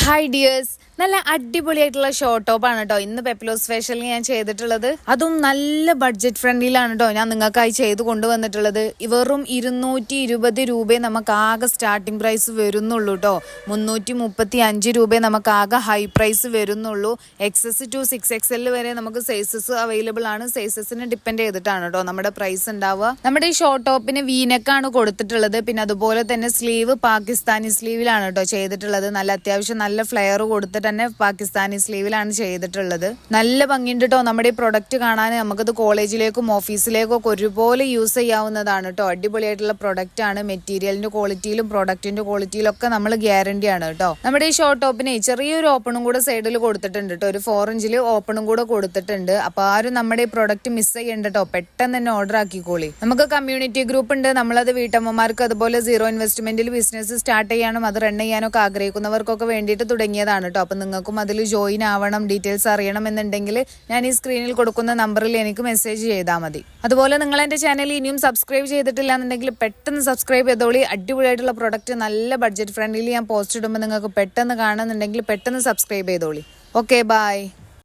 Hi dears, നല്ല അടിപൊളിയായിട്ടുള്ള short ടോപ്പാണ് കേട്ടോ ഇന്ന് പെപ്ലോസ് ഫാഷനിൽ ഞാൻ ചെയ്തിട്ടുള്ളത്. അതും നല്ല ബഡ്ജറ്റ് ഫ്രണ്ട്ലിയിലാണ് കേട്ടോ ഞാൻ നിങ്ങൾക്കായി ചെയ്ത് കൊണ്ടുവന്നിട്ടുള്ളത്. വെറും 220 രൂപയെ നമുക്ക് ആകെ സ്റ്റാർട്ടിംഗ് പ്രൈസ് വരുന്നുള്ളൂ കേട്ടോ. 335 രൂപയെ നമുക്ക് ആകെ ഹൈ പ്രൈസ് വരുന്നുള്ളൂ. XS to 6XL വരെ നമുക്ക് സൈസസ് അവൈലബിൾ ആണ്. സൈസസിനെ ഡിപ്പെൻഡ് ചെയ്തിട്ടാണ് കേട്ടോ നമ്മുടെ പ്രൈസ് ഉണ്ടാവുക. നമ്മുടെ ഈ ഷോർട്ട് ടോപ്പിന് വീനെക്കാണ് കൊടുത്തിട്ടുള്ളത്. പിന്നെ അതുപോലെ തന്നെ സ്ലീവ് പാകിസ്ഥാനി സ്ലീവിലാണ് കേട്ടോ ചെയ്തിട്ടുള്ളത്. നല്ല അത്യാവശ്യം നല്ല ഫ്ലെയർ കൊടുത്തിട്ട് തന്നെ പാകിസ്ഥാനി സ്ലീവിലാണ് ചെയ്തിട്ടുള്ളത്. നല്ല ഭംഗിയുണ്ട് കേട്ടോ നമ്മുടെ ഈ പ്രൊഡക്റ്റ് കാണാൻ. നമുക്കത് കോളേജിലേക്കും ഓഫീസിലേക്കും ഒക്കെ ഒരുപോലെ യൂസ് ചെയ്യാവുന്നതാണ് കേട്ടോ. അടിപൊളിയായിട്ടുള്ള പ്രൊഡക്റ്റ് ആണ്. മെറ്റീരിയലിന്റെ ക്വാളിറ്റിയിലും പ്രൊഡക്റ്റിന്റെ ക്വാളിറ്റിയിലും ഒക്കെ നമ്മൾ ഗ്യാരണ്ടി ആണ് കേട്ടോ. നമ്മുടെ ഈ ഷോർട്ട് ടോപ്പിന് ചെറിയൊരു ഓപ്പണും കൂടെ സൈഡിൽ കൊടുത്തിട്ടുണ്ട് കേട്ടോ. ഒരു 4 ഇഞ്ചിൽ ഓപ്പണും കൂടെ കൊടുത്തിട്ടുണ്ട്. അപ്പൊ ആരും നമ്മുടെ ഈ പ്രൊഡക്റ്റ് മിസ് ചെയ്യണ്ട കേട്ടോ. പെട്ടെന്ന് തന്നെ ഓർഡർ ആക്കിക്കോളി. നമുക്ക് കമ്മ്യൂണിറ്റി ഗ്രൂപ്പ് ഉണ്ട്. നമ്മളത് വീട്ടമ്മമാർക്ക് അതുപോലെ സീറോ ഇൻവെസ്റ്റ്മെന്റിൽ ബിസിനസ് സ്റ്റാർട്ട് ചെയ്യാനും അത് റൺ ചെയ്യാനും ഒക്കെ ആഗ്രഹിക്കുന്നവർക്കൊക്കെ വേണ്ടിയിട്ട് തുടങ്ങിയതാണ് കേട്ടോ. അപ്പൊ നിങ്ങൾക്കും അതിൽ ജോയിൻ ആവണം, ഡീറ്റെയിൽസ് അറിയണം എന്നുണ്ടെങ്കിൽ ഞാൻ ഈ സ്ക്രീനിൽ കൊടുക്കുന്ന നമ്പറിൽ എനിക്ക് മെസ്സേജ് ചെയ്താൽ മതി. അതുപോലെ നിങ്ങൾ എന്റെ ചാനൽ ഇനിയും സബ്സ്ക്രൈബ് ചെയ്തിട്ടില്ല എന്നുണ്ടെങ്കിൽ പെട്ടെന്ന് സബ്സ്ക്രൈബ് ചെയ്തോളി. അടിപൊളിയായിട്ടുള്ള പ്രൊഡക്റ്റ് നല്ല ബഡ്ജറ്റ് ഫ്രണ്ട്ലി ഞാൻ പോസ്റ്റ് ഇടുമ്പോൾ നിങ്ങൾക്ക് പെട്ടെന്ന് കാണുന്നുണ്ടെങ്കിൽ പെട്ടെന്ന് സബ്സ്ക്രൈബ് ചെയ്തോളി. Okay, by.